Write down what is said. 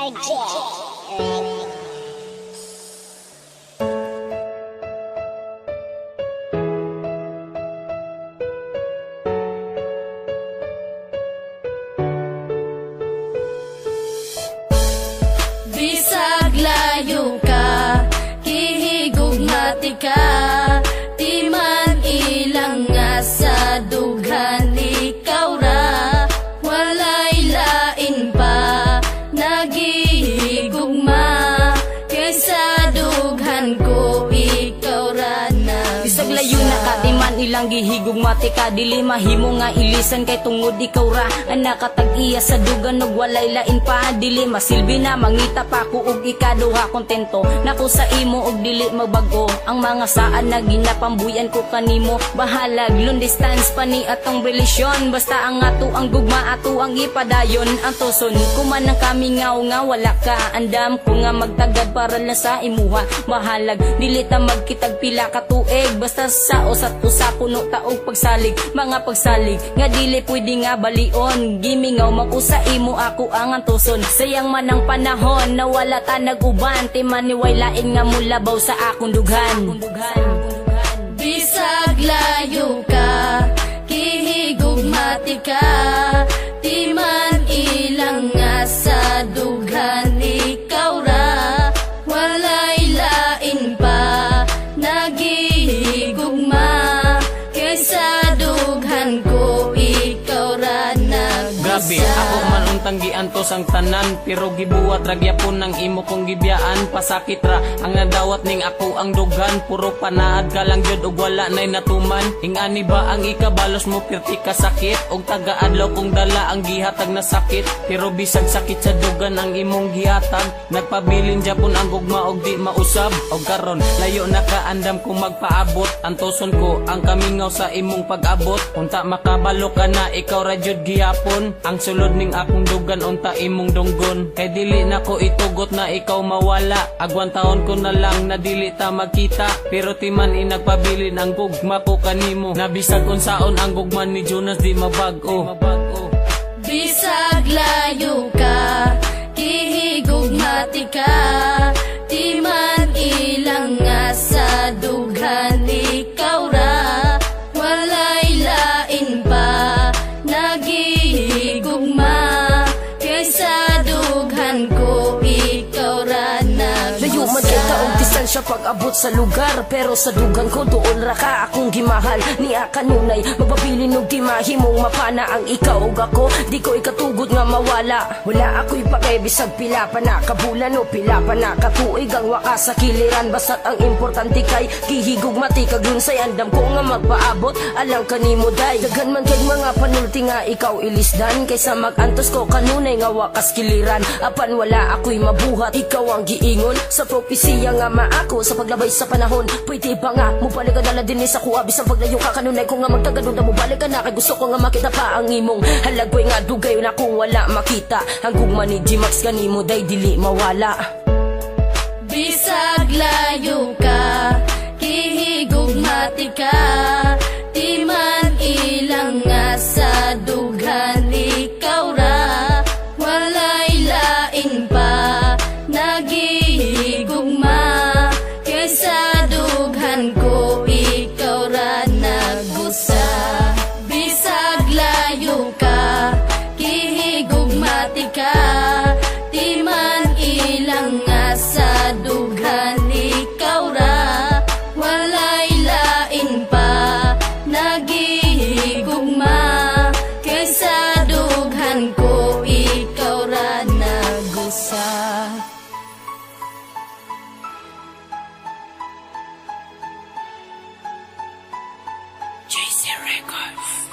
Bisag layo ka, kihigugmati ka, di man ilang nga sa dughan ikaw ra, walay lain pa, nagihigugma, kaysa dughan ko ikaw ra na. Bisag layo na ka, di man ilang gihigugmati ka, dili mahimo nga ilisan kay tungod ikaw ra ang nakatag-iya sa dugan ug walay lain pa, dili masilbi na mangita pa ko ug ikaduha kontento nako sa imo ug dili magbago ang mga saan na ginapambuyan ko kanimo, bahalag long distance pa ni atong relasyon, basta ang ato ang gugma ato ang ipadayon, ang tuson kuman ang kami nga wala ka, andam ko nga magtagad para lang sa imuha, bahalag dili ta magkitag pila ka tuig, basta sa usat usa puno taog pagsalig, mga pagsalig nga dili pwede nga balion, gimingaw makusa imo ako ang antuson, sayang man ang panahon na wala ta nag-uban, timan ni way lain nga mulabaw sa akong dughan. Bisag layo ka, kihigugmati ka, di man ilang nga sa dughan ikaw ra, walay lain pa, nagihigugma, kaysa dughan ko ikaw ra nagbisa. Grabe, ako man untang giantos ang tanan, pero gibuhat ragyapon ng imo kong gibiyaan, pasakit ra ang nadawat ning ako ang dugan, puro panaad ka lang jud ug wala nay natuman, ingani ba ang ikabalos mo pirti ka sakit, og taga-adlaw kong dala ang gihatag na sakit, pero bisag sakit sa dugan ang imong gihatag, nagpabilin japon ang gugma og di mausab, og karon layo na kaandam kung magpaabot, antoson ko ang kamingaw sa imong pag-abot, unta makabalo ka na ikaw ra jud gihapon, ang sulod ning akong dugan unta imong dunggon, kay dili na ko itugot na ikaw mawala, agwan taon ko na lang na dili ta magkita, pero timan inagpabilin ang gugma ko kanimo, nabisag unsaon ang gugma ni Jonas di mabag-o. Bisag layo ka, kihigugmati ka, di man ilang nga sa dughan ikaw ra, walay lain pa, nagihigugma, kaysa dughan ko ikaw ra Layo man kay ka og distansya pag-abot sa lugar, pero sa dugan ko doon ra ka akong gimahal, niya kanunay magpabilin og di mahimong mapana ang ikaw ug ako, di ko ikatugod nga mawala, wala ako'y pakebisag pila pa na kabulan o pila pa na katuig ang wakas sa kiliran, basta't ang importante kay kihigugmati kag lunsay, andam ko nga magpaabot alang kanimo day, daghan man kay mga panulti nga ikaw ilisdan, kaysa magantos ko kanunay nga wakas kiliran, apan wala ako'y mabuhat, ikaw ang giingon sa propesiya nga maako sa paglabay sa panahon, pwede ba nga mubalik ka dala din sa kuha, bisang paglayo ka kanunay ko nga magtagadon na mubalik ka na, kay gusto ko nga makita pa ang imong halagway nga dugay na kung wala makita, ang gugma ni G-Max kanimo day dili mawala. Bisag layo ka, kihigugmati ka, di man ilang nga sa dughan ikaw ra, walay lain pa, nagihigugma, kaysa dughan ko ikaw ra nagusa. Bisag layo ka, kihigugmati ka, di man ilang nga sa dughan ikaw ra, walay lain pa, nagihigugma, kaysa dughan ko ikaw ra nagusa. JC Records.